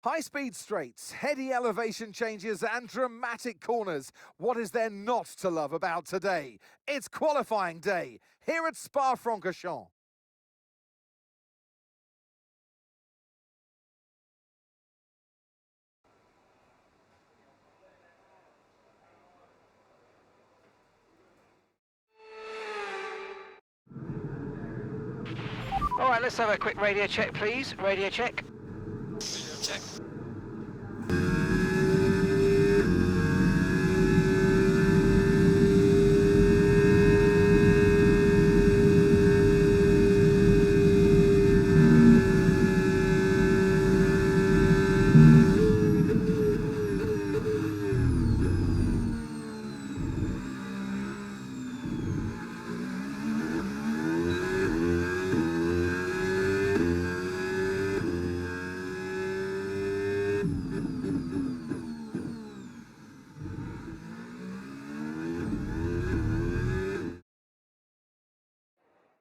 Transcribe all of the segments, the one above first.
High-speed straights, heady elevation changes and dramatic corners. What is there not to love about today? It's qualifying day here at Spa-Francorchamps. All right, let's have a quick radio check, please. Radio check. Radio check.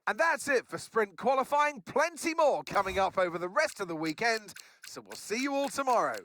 And that's it for sprint qualifying. Plenty more coming up over the rest of the weekend. So we'll see you all tomorrow.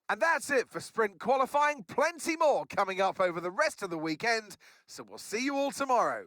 And that's it for sprint qualifying. Plenty more coming up over the rest of the weekend. So we'll see you all tomorrow.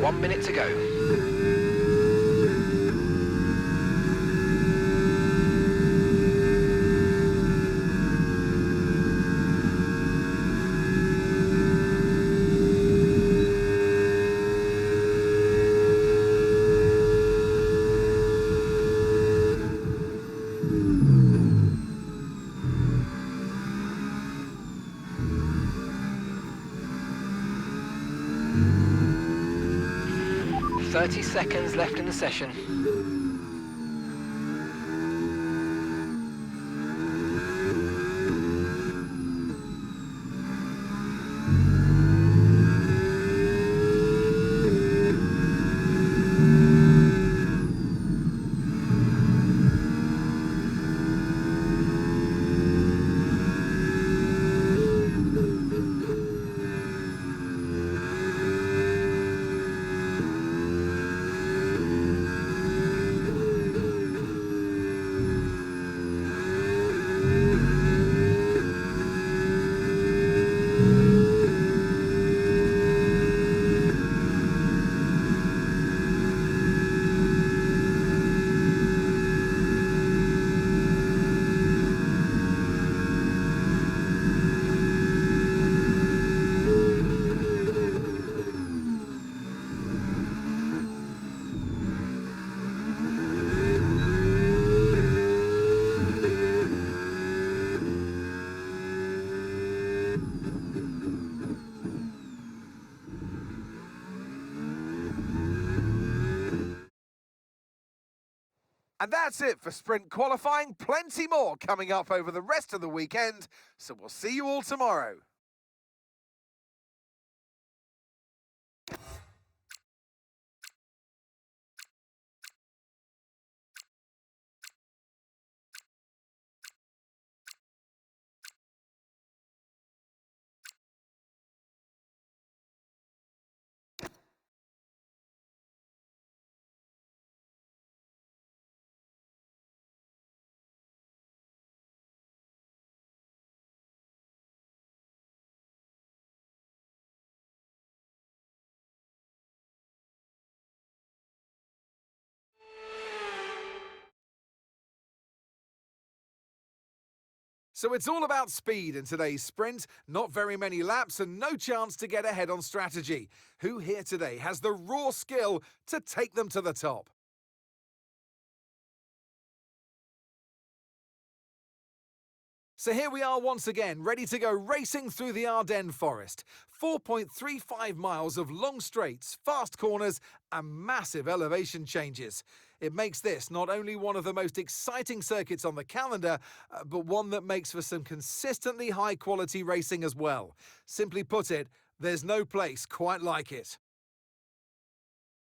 One minute to go. Thirty seconds left in the session. And that's it for sprint qualifying. Plenty more coming up over the rest of the weekend. So we'll see you all tomorrow. So it's all about speed in today's sprint, not very many laps and no chance to get ahead on strategy. Who here today has the raw skill to take them to the top? So here we are once again, ready to go racing through the Ardennes forest. 4.35 miles of long straights, fast corners and massive elevation changes. It makes this not only one of the most exciting circuits on the calendar, but one that makes for some consistently high quality racing as well. Simply put it, there's no place quite like it.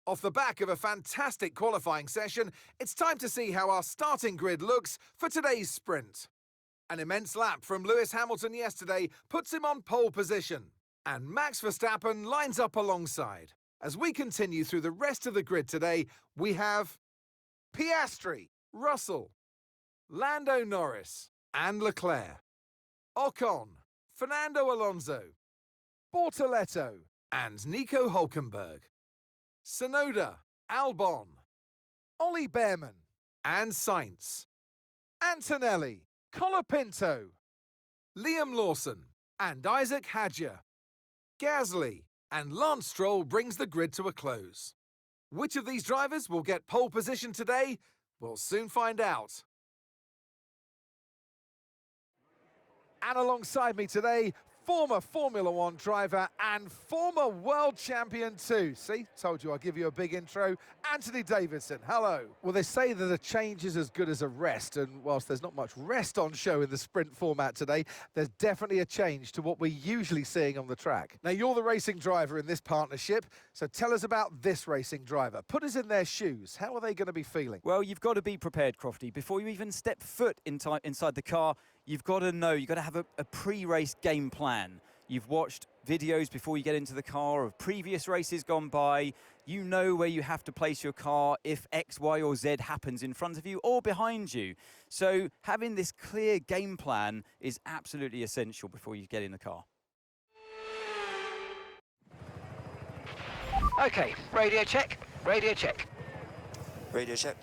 Off the back of a fantastic qualifying session, it's time to see how our starting grid looks for today's sprint. An immense lap from Lewis Hamilton yesterday puts him on pole position, and Max Verstappen lines up alongside. As we continue through the rest of the grid today, we have Piastri, Russell, Lando Norris, and Leclerc, Ocon, Fernando Alonso, Bortoletto, and Nico Hulkenberg, Tsunoda, Albon, Ollie Behrman, and Sainz, Antonelli, Colapinto, Liam Lawson, and Isaac Hadjar, Gasly, and Lance Stroll brings the grid to a close. Which of these drivers will get pole position today? We'll soon find out. And alongside me today, former Formula One driver and former world champion too. See, told you I'd give you a big intro. Anthony Davidson, hello. Well, they say that a change is as good as a rest, and whilst there's not much rest on show in the sprint format today, there's definitely a change to what we're usually seeing on the track. Now, you're the racing driver in this partnership, so tell us about this racing driver. Put us in their shoes. How are they going to be feeling? Well, you've got to be prepared, Crofty. Before you even step foot inside the car, you've got to know, you've got to have a pre-race game plan. You've watched videos before you get into the car of previous races gone by. You know where you have to place your car if X, Y, or Z happens in front of you or behind you. So having this clear game plan is absolutely essential before you get in the car. Okay, radio check, radio check. Radio check.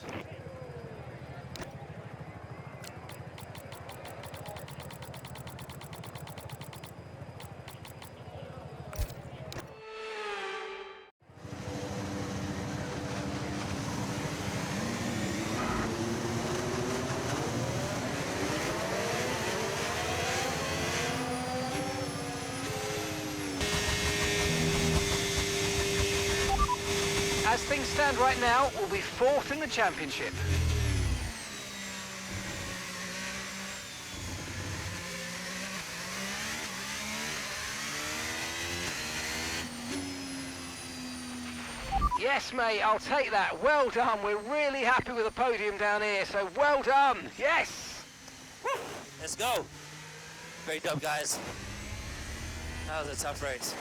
As things stand right now, we'll be fourth in the championship. Yes, mate, I'll take that. Well done. We're really happy with the podium down here, so well done. Yes! Let's go. Great job, guys. That was a tough race.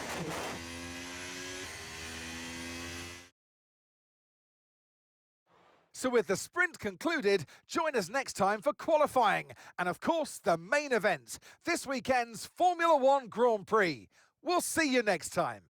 So with the sprint concluded, join us next time for qualifying and, of course, the main event, this weekend's Formula One Grand Prix. We'll see you next time.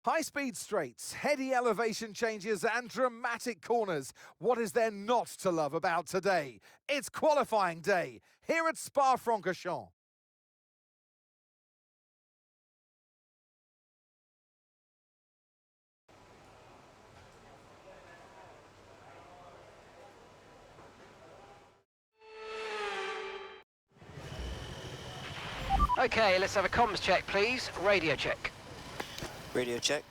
High-speed straights, heady elevation changes and dramatic corners. What is there not to love about today? It's qualifying day here at Spa-Francorchamps. Okay, let's have a comms check, please. Radio check. Radio check.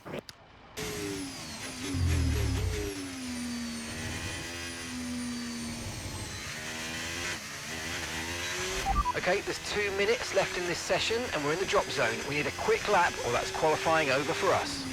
Okay, there's 2 minutes left in this session and we're in the drop zone. We need a quick lap or that's qualifying over for us.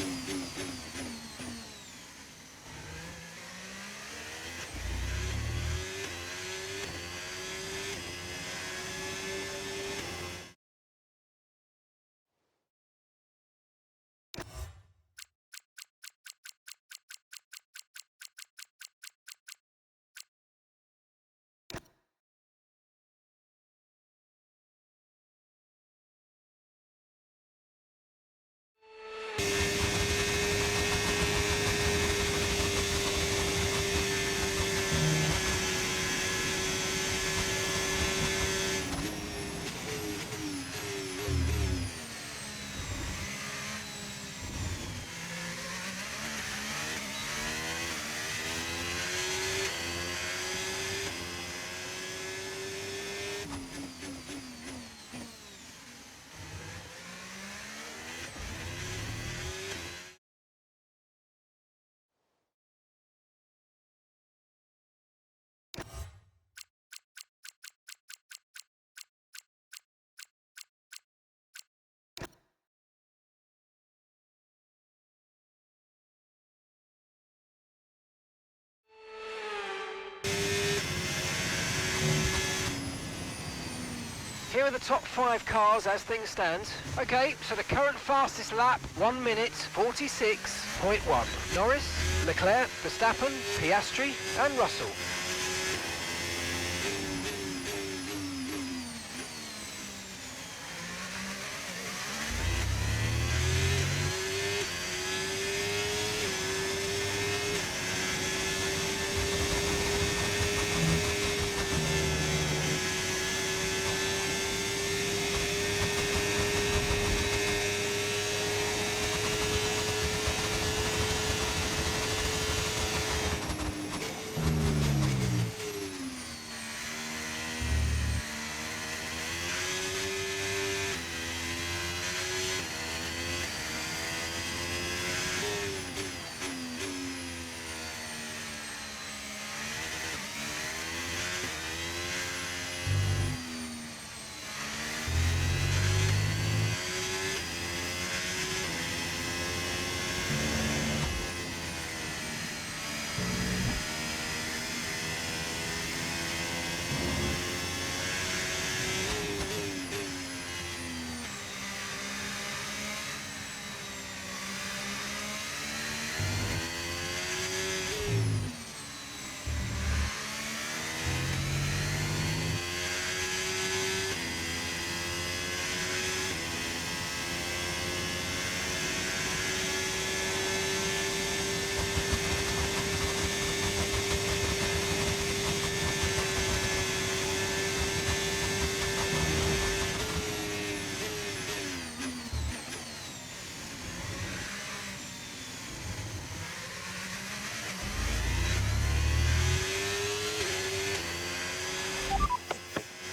Here are the top 5 cars as things stand. Okay, so the current fastest lap, 1 minute 46.1. Norris, Leclerc, Verstappen, Piastri and Russell.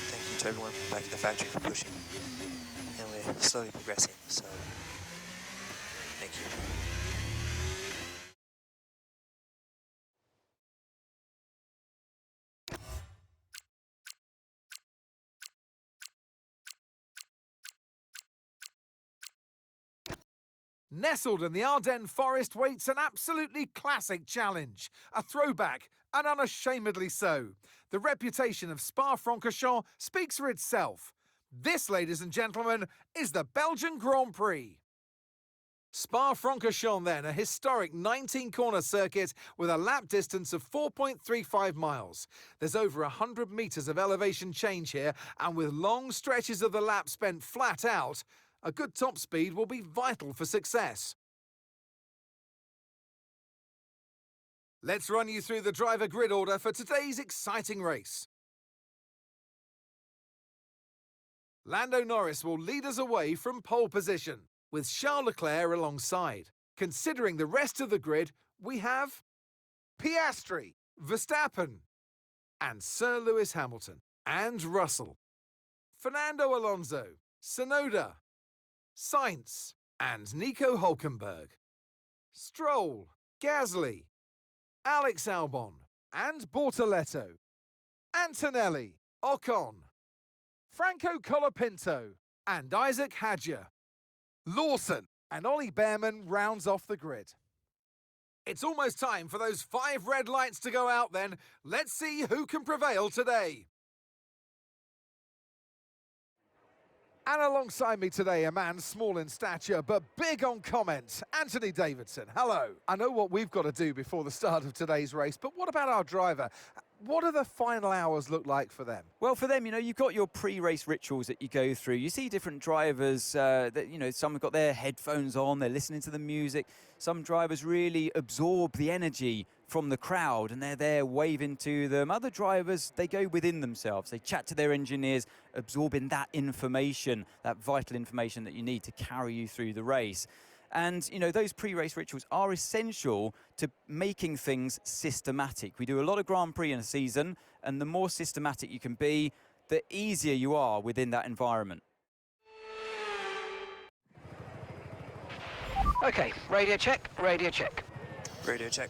Thank you to everyone back at the factory for pushing. And we're slowly progressing, so thank you. Nestled in the Ardennes forest waits an absolutely classic challenge, a throwback, and unashamedly so. The reputation of Spa-Francorchamps speaks for itself. This, ladies and gentlemen, is the Belgian Grand Prix. Spa-Francorchamps then, a historic 19-corner circuit with a lap distance of 4.35 miles. There's over 100 metres of elevation change here, and with long stretches of the lap spent flat out, a good top speed will be vital for success. Let's run you through the driver grid order for today's exciting race. Lando Norris will lead us away from pole position, with Charles Leclerc alongside. Considering the rest of the grid, we have Piastri, Verstappen, and Sir Lewis Hamilton, and Russell, Fernando Alonso, Tsunoda, Sainz, and Nico Hülkenberg, Stroll, Gasly, Alex Albon, and Bortoleto, Antonelli, Ocon, Franco Colapinto, and Isaac Hadjar. Lawson and Ollie Behrman rounds off the grid. It's almost time for those 5 red lights to go out then. Let's see who can prevail today. And alongside me today, a man small in stature but big on comment, Anthony Davidson. Hello. I know what we've got to do before the start of today's race, but what about our driver? What do the final hours look like for them? Well, for them, you've got your pre-race rituals that you go through. You see different drivers that, some have got their headphones on, they're listening to the music. Some drivers really absorb the energy from the crowd and they're there waving to them. Other drivers, they go within themselves. They chat to their engineers, absorbing that information, that vital information that you need to carry you through the race. And, those pre-race rituals are essential to making things systematic. We do a lot of Grand Prix in a season, and the more systematic you can be, the easier you are within that environment. Okay, radio check, radio check. Radio check.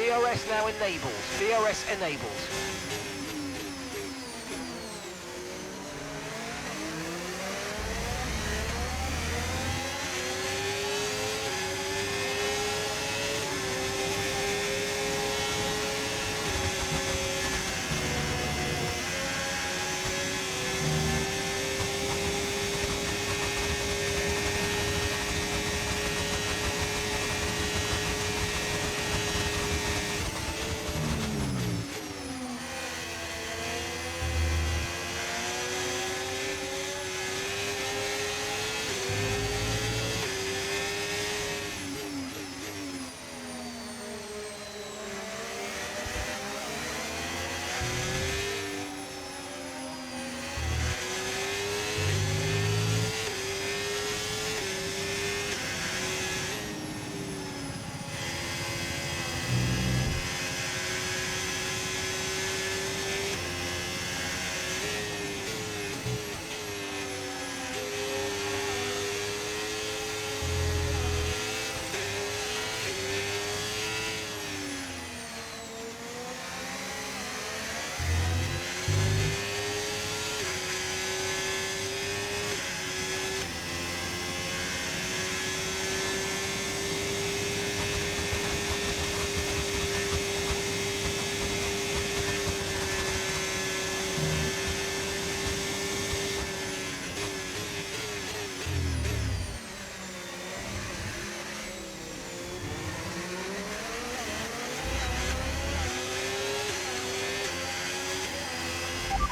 DRS now enabled. DRS enabled.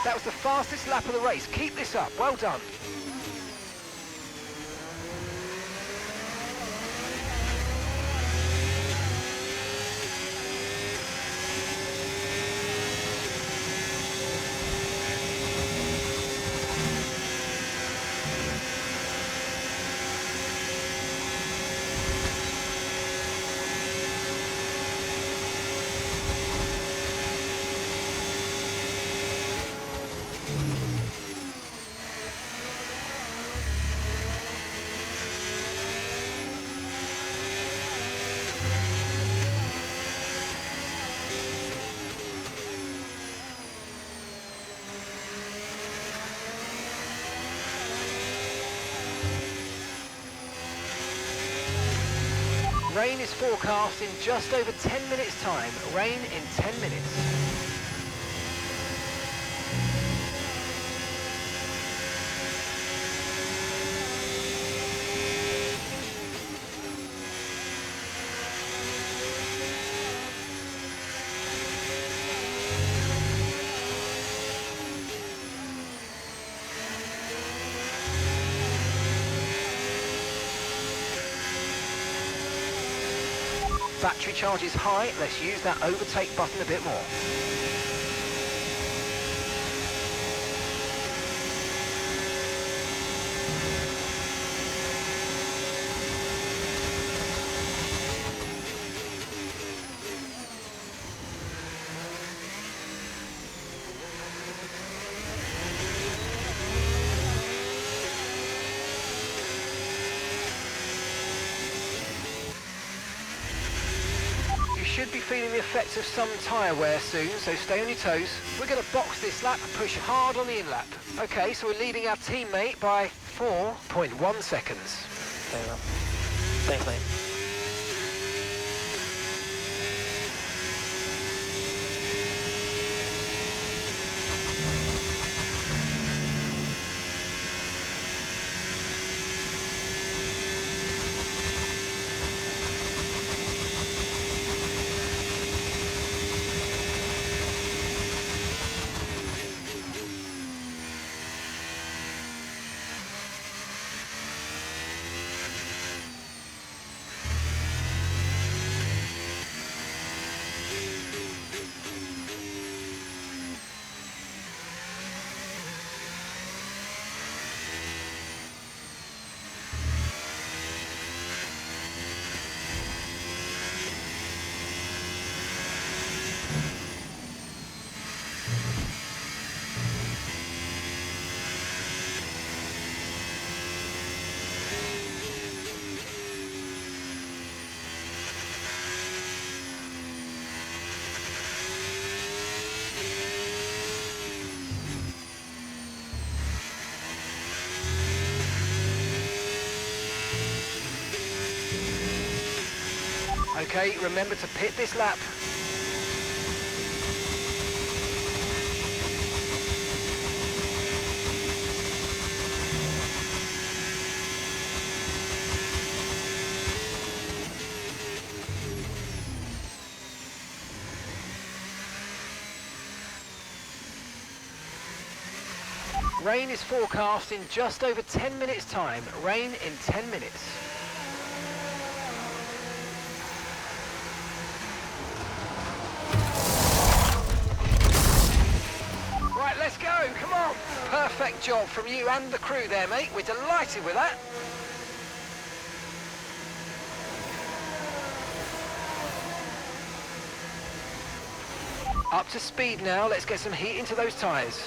That was the fastest lap of the race. Keep this up. Well done. Rain is forecast in just over 10 minutes' time. Rain in 10 minutes. Battery charge is high, let's use that overtake button a bit more. Should be feeling the effects of some tyre wear soon, so stay on your toes. We're going to box this lap and push hard on the in-lap. Okay, so we're leading our teammate by 4.1 seconds. Very well. Thanks, mate. Okay, remember to pit this lap. Rain is forecast in just over 10 minutes time. Rain in 10 minutes. Right, let's go, come on. Perfect job from you and the crew there, mate. We're delighted with that. Up to speed now, let's get some heat into those tyres.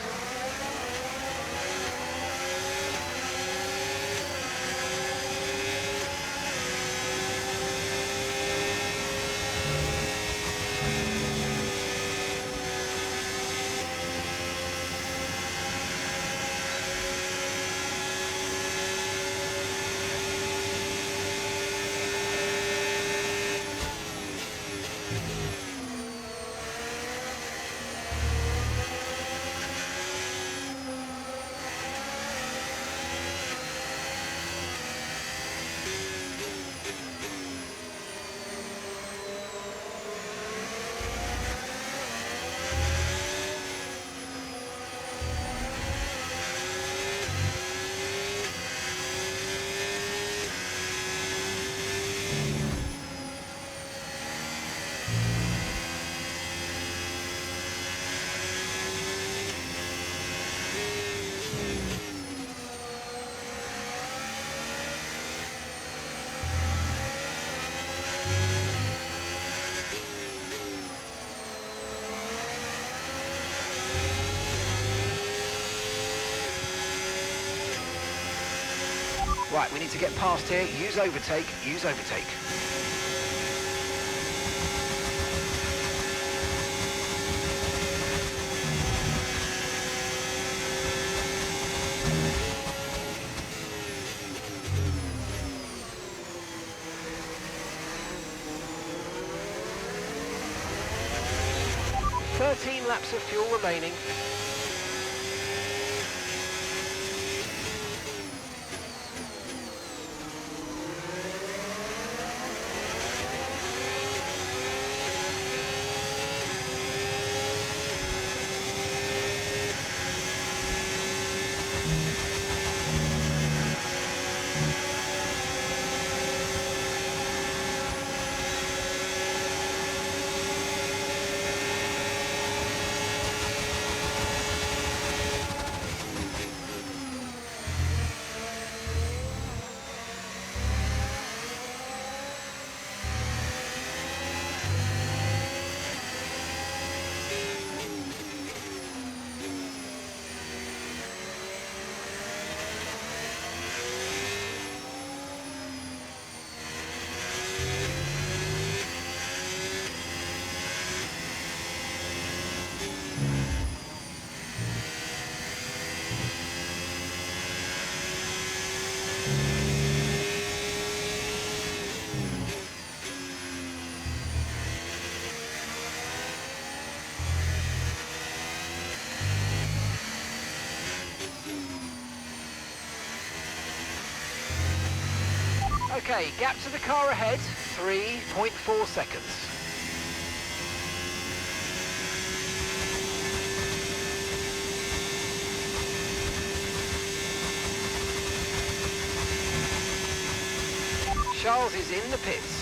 Right, we need to get past here. Use overtake, use overtake. "13 laps of fuel remaining." Okay, gap to the car ahead, 3.4 seconds. Charles is in the pits.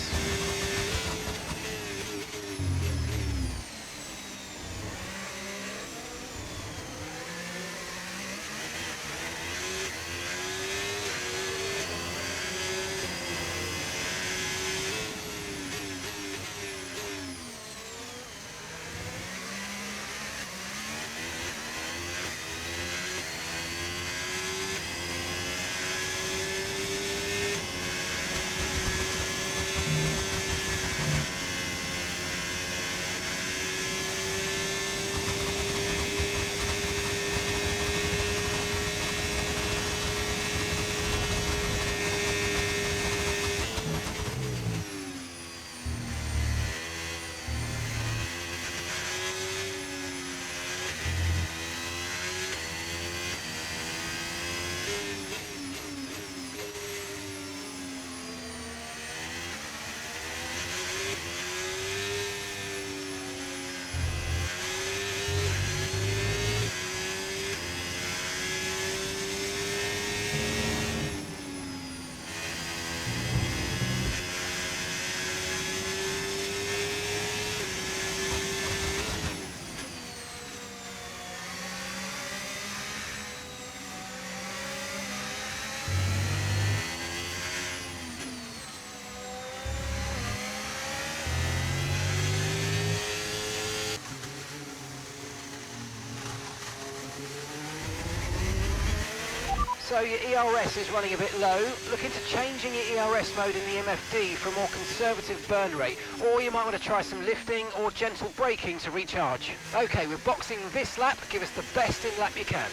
So your ERS is running a bit low. Look into changing your ERS mode in the MFD for a more conservative burn rate, or you might want to try some lifting or gentle braking to recharge. Okay, we're boxing this lap. Give us the best in lap you can.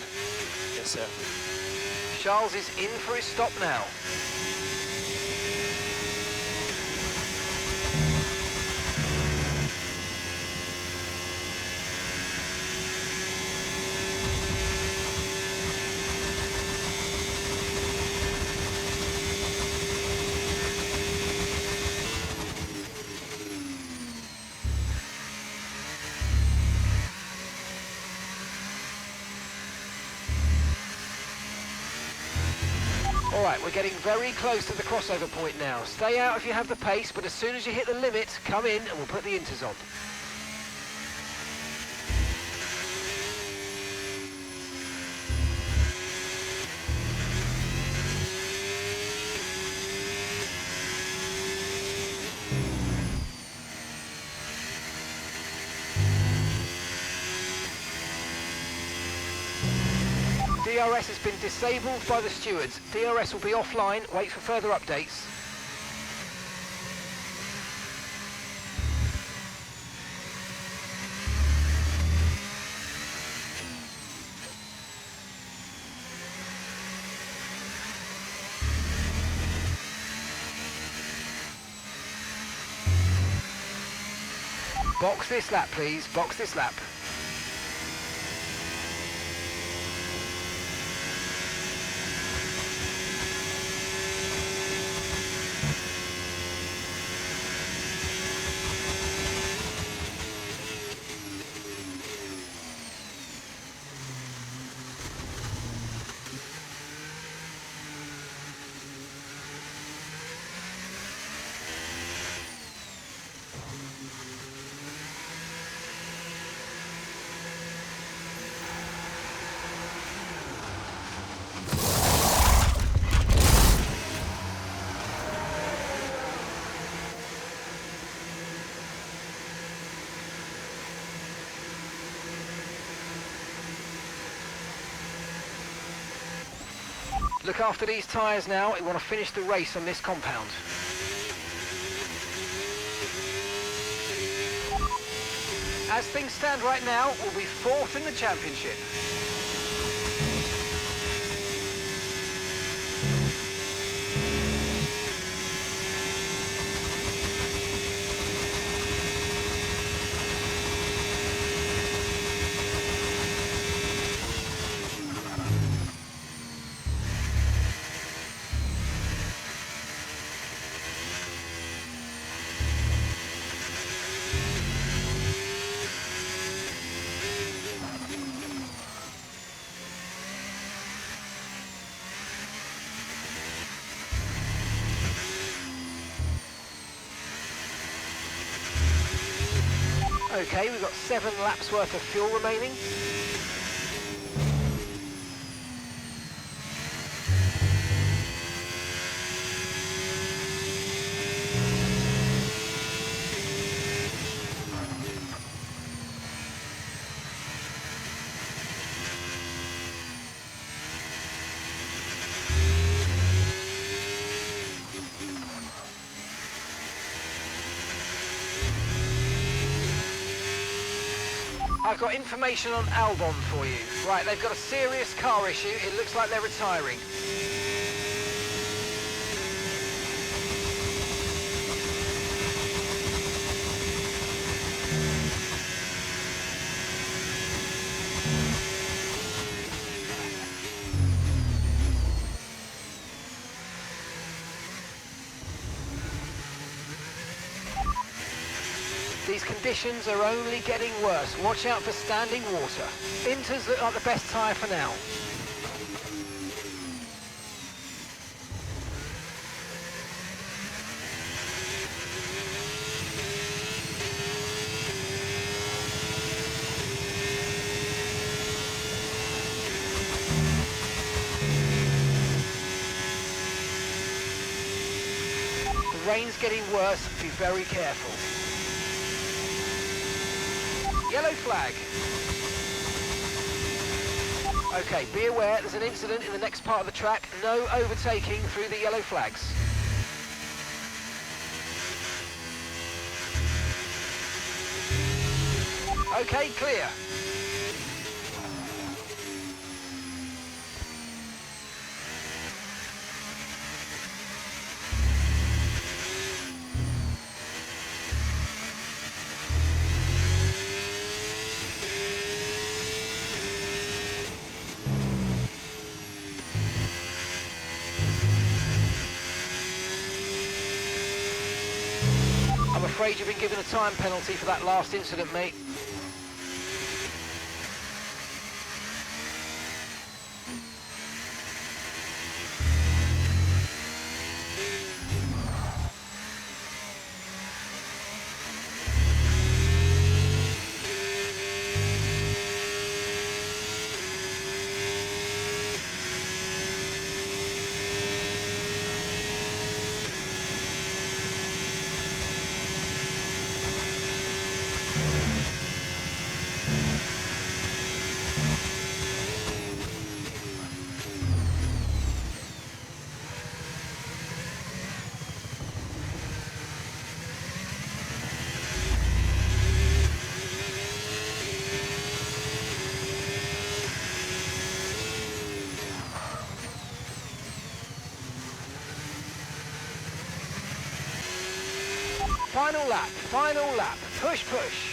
Yes, sir. Charles is in for his stop now. Alright, we're getting very close to the crossover point now. Stay out if you have the pace, but as soon as you hit the limit, come in and we'll put the inters on. DRS has been disabled by the stewards. DRS will be offline. Wait for further updates. Box this lap, please. Box this lap. Look after these tyres now. You want to finish the race on this compound. As things stand right now, we'll be fourth in the championship. Okay, we've got 7 laps worth of fuel remaining. I've got information on Albon for you. Right, they've got a serious car issue. It looks like they're retiring. These conditions are only getting worse. Watch out for standing water. Inters look like the best tyre for now. The rain's getting worse. Be very careful. Yellow flag. Okay, be aware there's an incident in the next part of the track. No overtaking through the yellow flags. Okay, clear. I'm afraid you've been given a time penalty for that last incident, mate. Final lap, final lap. Push, push.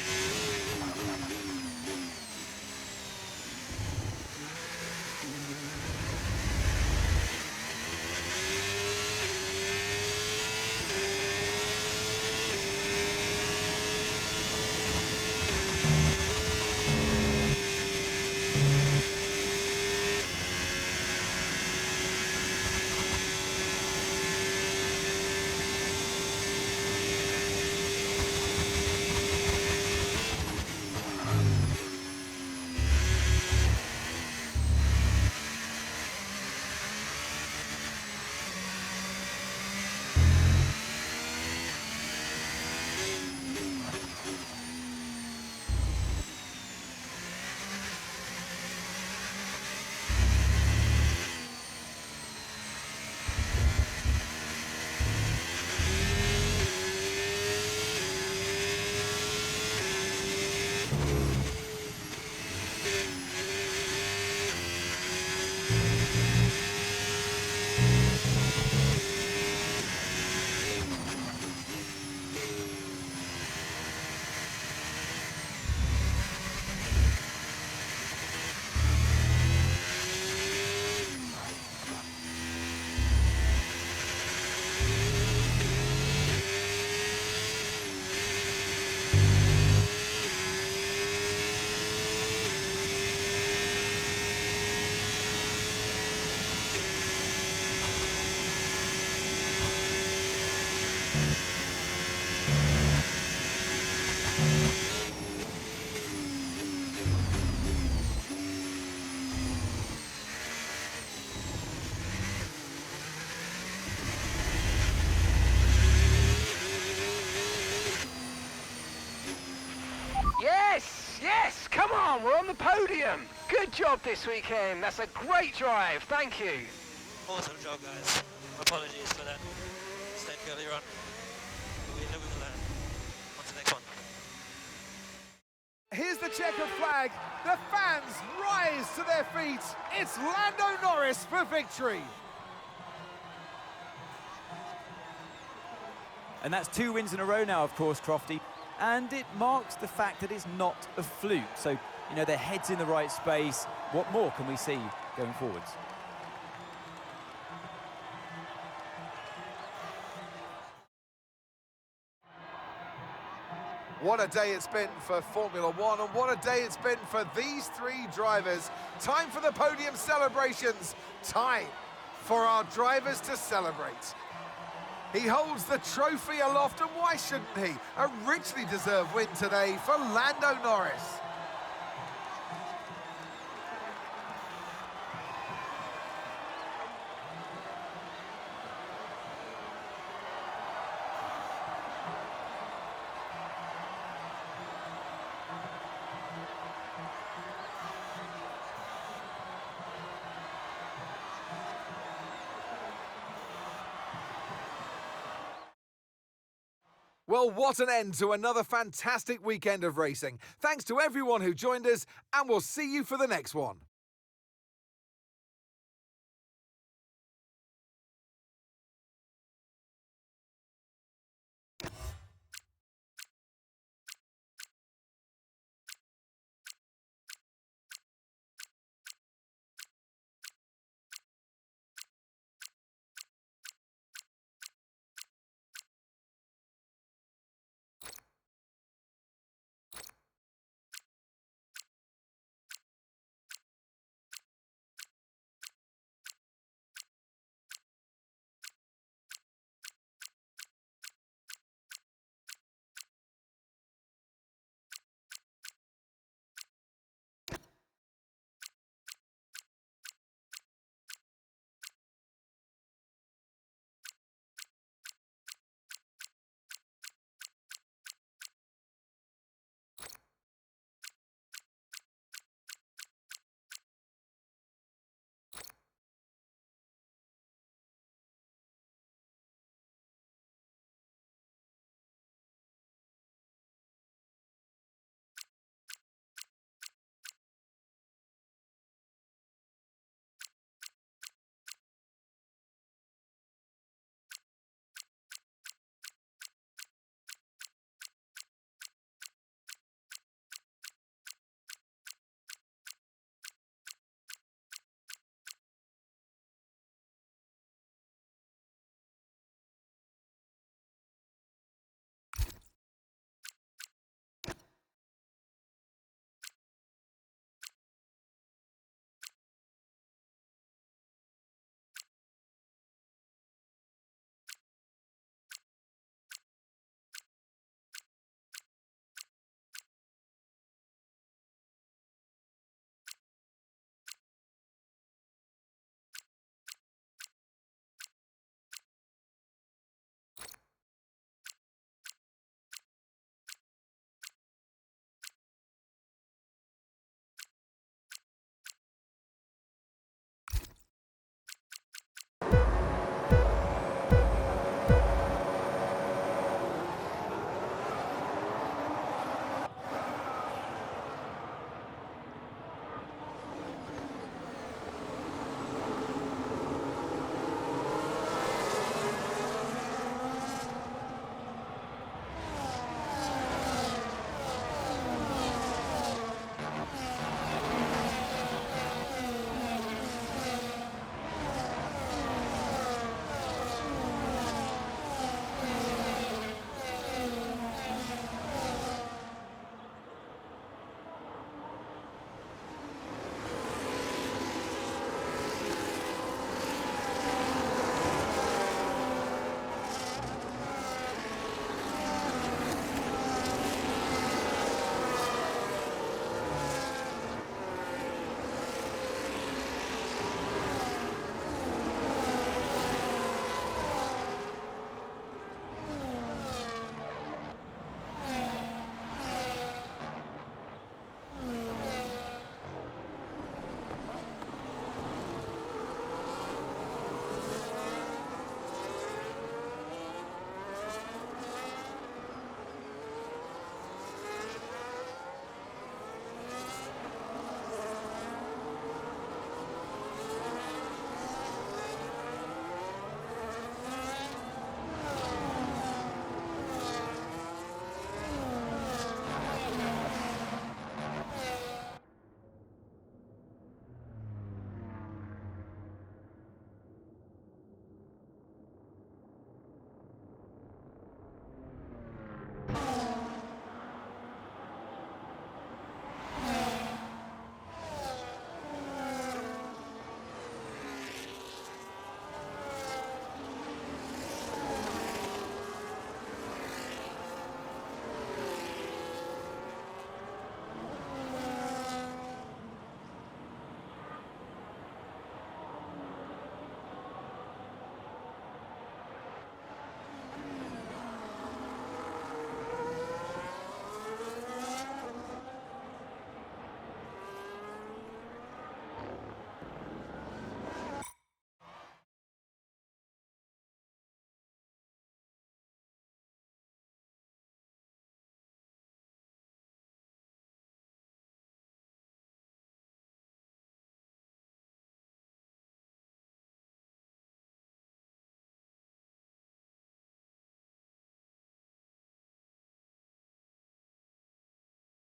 Yes, yes, come on, we're on the podium. Good job this weekend. That's a great drive. Thank you. Awesome job, guys. Apologies for that mistake earlier on. We live with that. On to the next one. Here's the checkered flag. The fans rise to their feet. It's Lando Norris for victory. And that's 2 wins in a row now, of course, Crofty. And it marks the fact that it's not a fluke. So, you know, their head's in the right space. What more can we see going forwards? What a day it's been for Formula One, and what a day it's been for these 3 drivers. Time for the podium celebrations. Time for our drivers to celebrate. He holds the trophy aloft, and why shouldn't he? A richly deserved win today for Lando Norris. Well, what an end to another fantastic weekend of racing. Thanks to everyone who joined us, and we'll see you for the next one.